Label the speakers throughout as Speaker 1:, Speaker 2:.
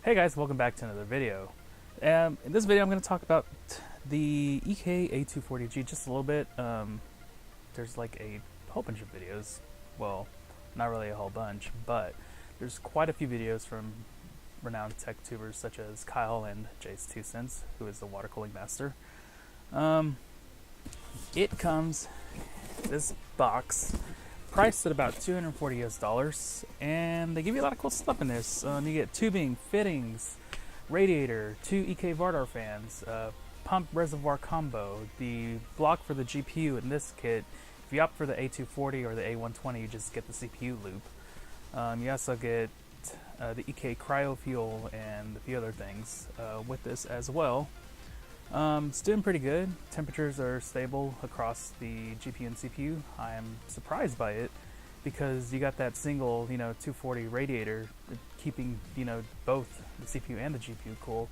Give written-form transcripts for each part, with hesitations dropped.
Speaker 1: Hey guys, welcome back to another video. In this video I'm going to talk about the EK A240G just a little bit. There's like a whole bunch of videos, well, not really a whole bunch, but there's quite a few videos from renowned tech tubers such as Kyle and Jay's 2 Cents, who is the water cooling master. It comes, this box, priced at about $240 US, and they give you a lot of cool stuff in this. You get tubing, fittings, radiator, 2 EK Vardar fans, pump reservoir combo, the block for the GPU in this kit. If you opt for the A240 or the A120, you just get the CPU loop. You also get the EK cryo fuel and a few other things with this as well. It's doing pretty good. Temperatures are stable across the GPU and CPU. I am surprised by it because you got that single, 240 radiator keeping, both the CPU and the GPU cool.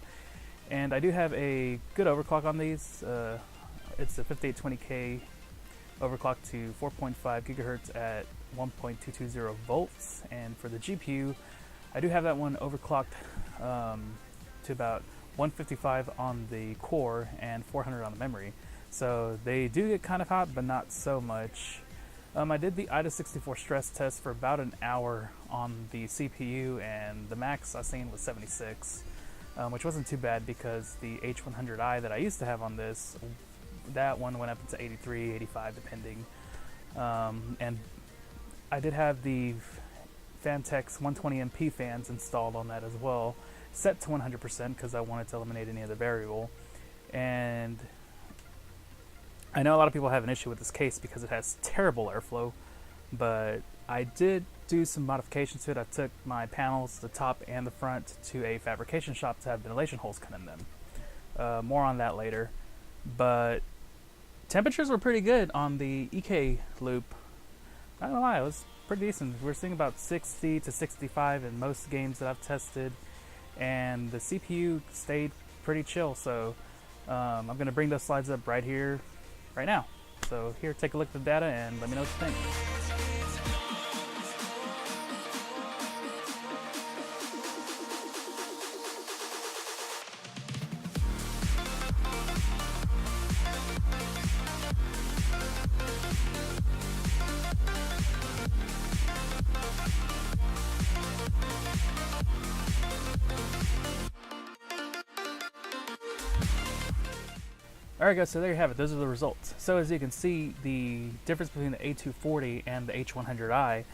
Speaker 1: And I do have a good overclock on these. It's a 5820K overclock to 4.5 gigahertz at 1.220 volts. And for the GPU, I do have that one overclocked to about 155 on the core and 400 on the memory. So they do get kind of hot, but not so much. I did the IDA64 stress test for about an hour on the CPU, and the max I seen was 76, which wasn't too bad because the H100i that I used to have on this, that one went up into 83, 85 depending. And I did have the Fantex 120MP fans installed on that as well, set to 100% because I wanted to eliminate any other variable. And I know a lot of people have an issue with this case because it has terrible airflow, but I did do some modifications to it. I took my panels, the top and the front, to a fabrication shop to have ventilation holes cut in them. More on that later. But temperatures were pretty good on the EK loop. Not gonna lie, it was pretty decent. We're seeing about 60 to 65 in most games that I've tested, and the CPU stayed pretty chill. So I'm going to bring those slides up right here, right now. So here, take a look at the data and let me know what you think. Alright guys, so there you have it. Those are the results. So as you can see, the difference between the A240 and the H100i,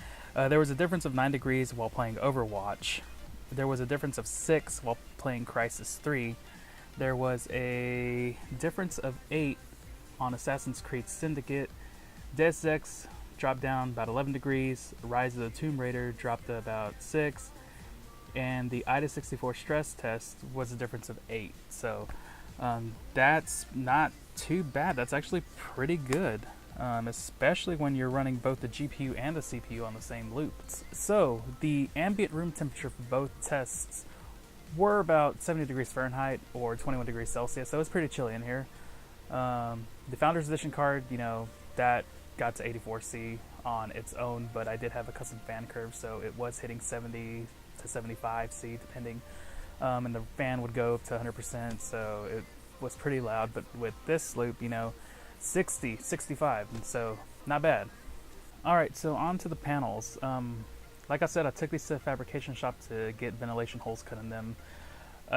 Speaker 1: there was a difference of 9 degrees while playing Overwatch. There was a difference of 6 while playing Crysis 3. There was a difference of 8 on Assassin's Creed Syndicate. Deus Ex dropped down about 11 degrees. Rise of the Tomb Raider dropped to about 6. And the IDA64 stress test was a difference of 8. So that's not too bad. That's actually pretty good, especially when you're running both the GPU and the CPU on the same loops. So the ambient room temperature for both tests were about 70 degrees Fahrenheit or 21 degrees Celsius, so it's pretty chilly in here. The Founders Edition card, that got to 84C on its own, but I did have a custom fan curve, so it was hitting 70 to 75C depending. And the fan would go up to 100%, so it was pretty loud. But with this loop, 60, 65, and so not bad. Alright, so on to the panels. Like I said, I took these to a fabrication shop to get ventilation holes cut in them.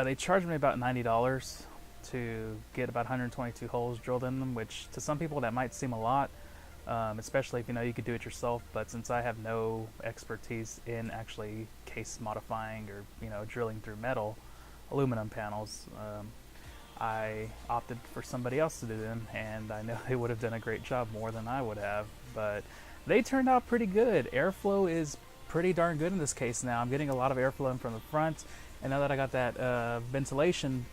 Speaker 1: They charged me about $90 to get about 122 holes drilled in them, which to some people that might seem a lot, especially if you could do it yourself. But since I have no expertise in actually case modifying or drilling through aluminum panels, I opted for somebody else to do them, and I know they would have done a great job, more than I would have, but they turned out pretty good. Airflow is pretty darn good in this case now. I'm getting a lot of airflow in from the front, and now that I got that ventilation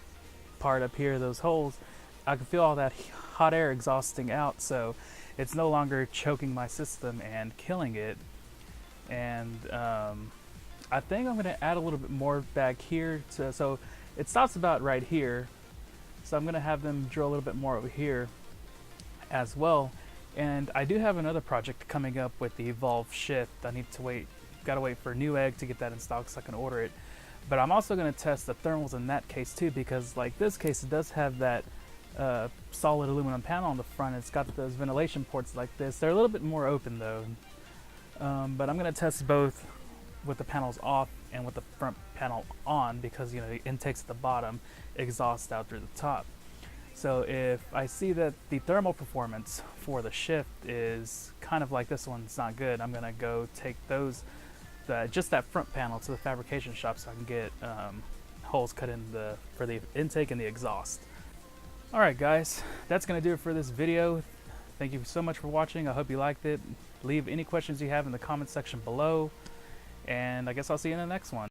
Speaker 1: part up here, those holes, I can feel all that hot air exhausting out, so it's no longer choking my system and killing it. And I think I'm going to add a little bit more back here, so it stops about right here. So I'm going to have them drill a little bit more over here as well. And I do have another project coming up with the Evolv shift. I need to gotta wait for Newegg to get that installed so I can order it. But I'm also going to test the thermals in that case too, because like this case, it does have that solid aluminum panel on the front. It's got those ventilation ports like this. They're a little bit more open though. But I'm going to test both with the panels off and with the front panel on, because you know the intake's at the bottom, exhaust out through the top. So if I see that the thermal performance for the shift is kind of like this one's not good, I'm going to go take those, just that front panel, to the fabrication shop so I can get holes cut in for the intake and the exhaust. Alright guys, that's going to do it for this video. Thank you so much for watching. I hope you liked it. Leave any questions you have in the comment section below, and I guess I'll see you in the next one.